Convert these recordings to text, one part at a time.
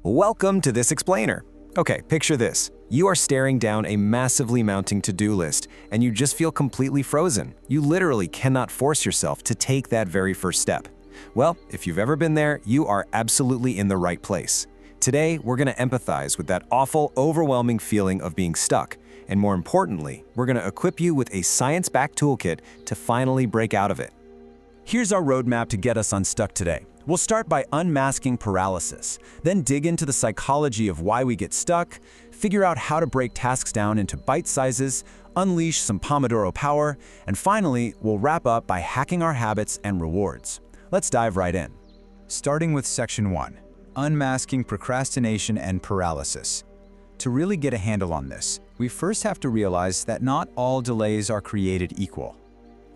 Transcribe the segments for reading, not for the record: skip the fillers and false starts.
Welcome to this explainer. Okay, picture this. You are staring down a massively mounting to-do list, and you just feel completely frozen. You literally cannot force yourself to take that very first step. Well, if you've ever been there, you are absolutely in the right place. Today, we're going to empathize with that awful, overwhelming feeling of being stuck. And more importantly, we're going to equip you with a science-backed toolkit to finally break out of it. Here's our roadmap to get us unstuck today. We'll start by unmasking paralysis, then dig into the psychology of why we get stuck, figure out how to break tasks down into bite sizes, unleash some Pomodoro power, and finally, we'll wrap up by hacking our habits and rewards. Let's dive right in. Starting with Section 1, Unmasking Procrastination and Paralysis. To really get a handle on this, we first have to realize that not all delays are created equal.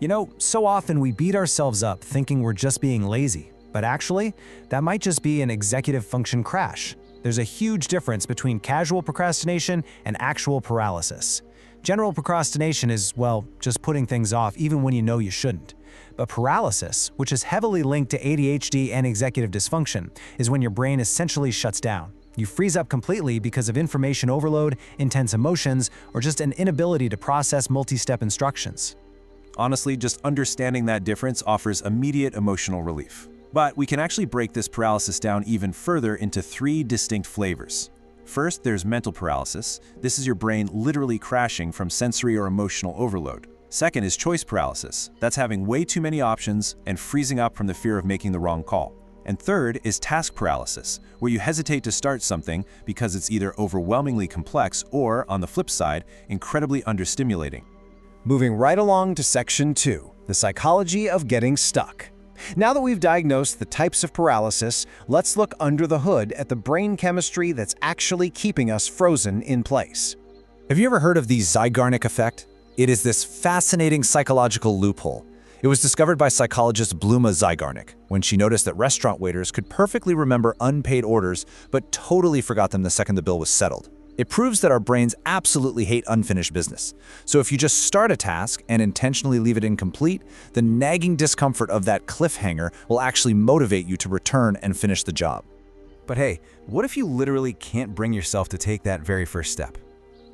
You know, so often we beat ourselves up thinking we're just being lazy. But actually, that might just be an executive function crash. There's a huge difference between casual procrastination and actual paralysis. General procrastination is, well, just putting things off even when you know you shouldn't. But paralysis, which is heavily linked to ADHD and executive dysfunction, is when your brain essentially shuts down. You freeze up completely because of information overload, intense emotions, or just an inability to process multi-step instructions. Honestly, just understanding that difference offers immediate emotional relief. But we can actually break this paralysis down even further into 3 distinct flavors. First, there's mental paralysis. This is your brain literally crashing from sensory or emotional overload. Second is choice paralysis. That's having way too many options and freezing up from the fear of making the wrong call. And third is task paralysis, where you hesitate to start something because it's either overwhelmingly complex or, on the flip side, incredibly understimulating. Moving right along to Section 2, the psychology of getting stuck. Now that we've diagnosed the types of paralysis, let's look under the hood at the brain chemistry that's actually keeping us frozen in place. Have you ever heard of the Zeigarnik effect? It is this fascinating psychological loophole. It was discovered by psychologist Bluma Zeigarnik when she noticed that restaurant waiters could perfectly remember unpaid orders but totally forgot them the second the bill was settled. It proves that our brains absolutely hate unfinished business. So if you just start a task and intentionally leave it incomplete, the nagging discomfort of that cliffhanger will actually motivate you to return and finish the job. But hey, what if you literally can't bring yourself to take that very first step?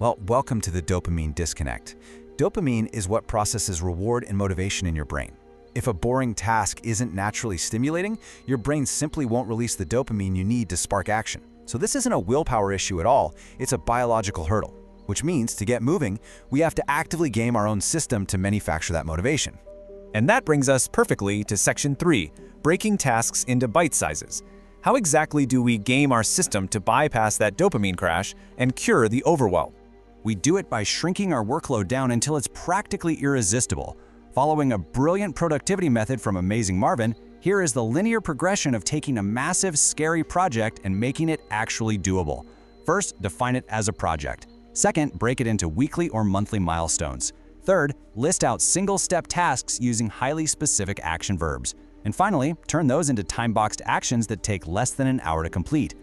Well, welcome to the dopamine disconnect. Dopamine is what processes reward and motivation in your brain. If a boring task isn't naturally stimulating, your brain simply won't release the dopamine you need to spark action. So this isn't a willpower issue at all, it's a biological hurdle, which means to get moving, we have to actively game our own system to manufacture that motivation. And that brings us perfectly to Section 3, breaking tasks into bite sizes. How exactly do we game our system to bypass that dopamine crash and cure the overwhelm? We do it by shrinking our workload down until it's practically irresistible. Following a brilliant productivity method from Amazing Marvin, here is the linear progression of taking a massive, scary project and making it actually doable. First, define it as a project. Second, break it into weekly or monthly milestones. Third, list out single-step tasks using highly specific action verbs. And finally, turn those into time-boxed actions that take less than an hour to complete.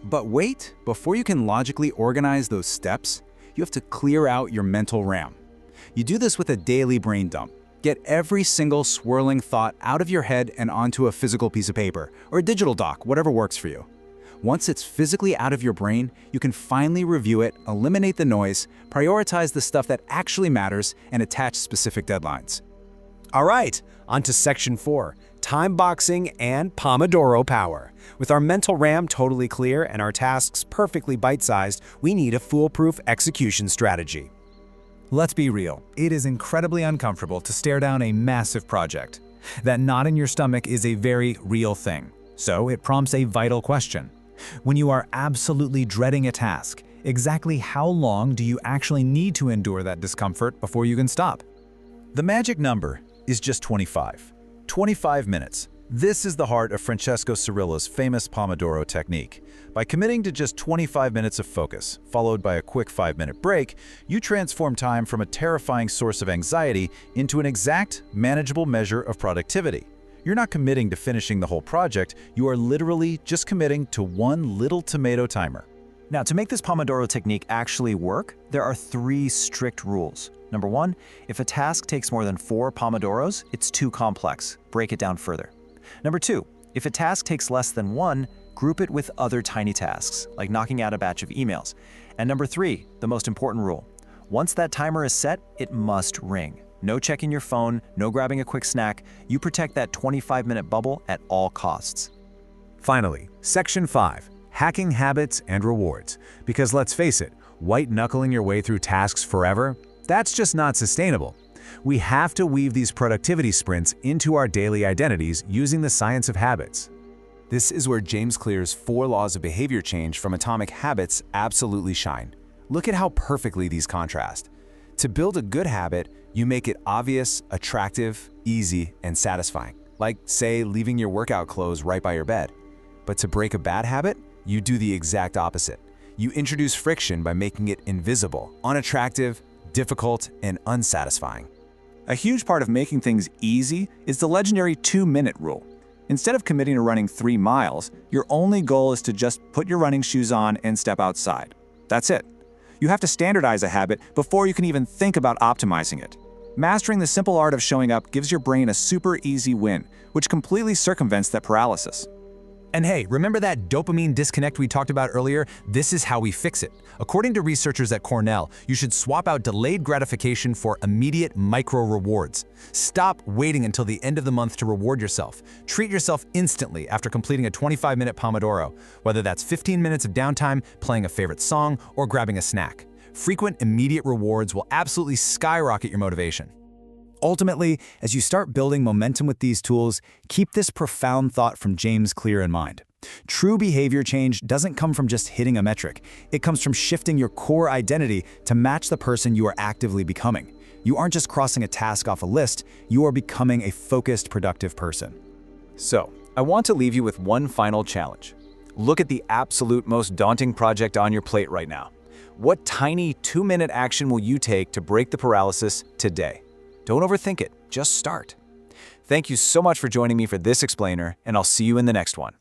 But wait, before you can logically organize those steps, you have to clear out your mental RAM. You do this with a daily brain dump. Get every single swirling thought out of your head and onto a physical piece of paper, or a digital doc, whatever works for you. Once it's physically out of your brain, you can finally review it, eliminate the noise, prioritize the stuff that actually matters, and attach specific deadlines. All right, on to Section 4, time boxing and Pomodoro power. With our mental RAM totally clear and our tasks perfectly bite-sized, we need a foolproof execution strategy. Let's be real, it is incredibly uncomfortable to stare down a massive project. That knot in your stomach is a very real thing, so it prompts a vital question. When you are absolutely dreading a task, exactly how long do you actually need to endure that discomfort before you can stop? The magic number is just 25. 25 minutes. This is the heart of Francesco Cirilla's famous Pomodoro technique. By committing to just 25 minutes of focus, followed by a quick 5-minute break, you transform time from a terrifying source of anxiety into an exact, manageable measure of productivity. You're not committing to finishing the whole project, you are literally just committing to one little tomato timer. Now, to make this Pomodoro technique actually work, there are 3 strict rules. Number 1, if a task takes more than 4 Pomodoros, it's too complex. Break it down further. Number 2, if a task takes less than 1, group it with other tiny tasks, like knocking out a batch of emails. And number 3, the most important rule. Once that timer is set, it must ring. No checking your phone, no grabbing a quick snack. You protect that 25-minute bubble at all costs. Finally, Section 5, Hacking Habits and Rewards. Because let's face it, white-knuckling your way through tasks forever, that's just not sustainable. We have to weave these productivity sprints into our daily identities using the science of habits. This is where James Clear's 4 laws of behavior change from Atomic Habits absolutely shine. Look at how perfectly these contrast. To build a good habit, you make it obvious, attractive, easy, and satisfying. Like, say, leaving your workout clothes right by your bed. But to break a bad habit, you do the exact opposite. You introduce friction by making it invisible, unattractive, difficult, and unsatisfying. A huge part of making things easy is the legendary 2-minute rule. Instead of committing to running 3 miles, your only goal is to just put your running shoes on and step outside. That's it. You have to standardize a habit before you can even think about optimizing it. Mastering the simple art of showing up gives your brain a super easy win, which completely circumvents that paralysis. And hey, remember that dopamine disconnect we talked about earlier? This is how we fix it. According to researchers at Cornell, you should swap out delayed gratification for immediate micro-rewards. Stop waiting until the end of the month to reward yourself. Treat yourself instantly after completing a 25-minute Pomodoro, whether that's 15 minutes of downtime, playing a favorite song, or grabbing a snack. Frequent, immediate rewards will absolutely skyrocket your motivation. Ultimately, as you start building momentum with these tools, keep this profound thought from James Clear in mind. True behavior change doesn't come from just hitting a metric. It comes from shifting your core identity to match the person you are actively becoming. You aren't just crossing a task off a list, you are becoming a focused, productive person. So, I want to leave you with one final challenge. Look at the absolute most daunting project on your plate right now. What tiny 2-minute action will you take to break the paralysis today? Don't overthink it, just start. Thank you so much for joining me for this explainer, and I'll see you in the next one.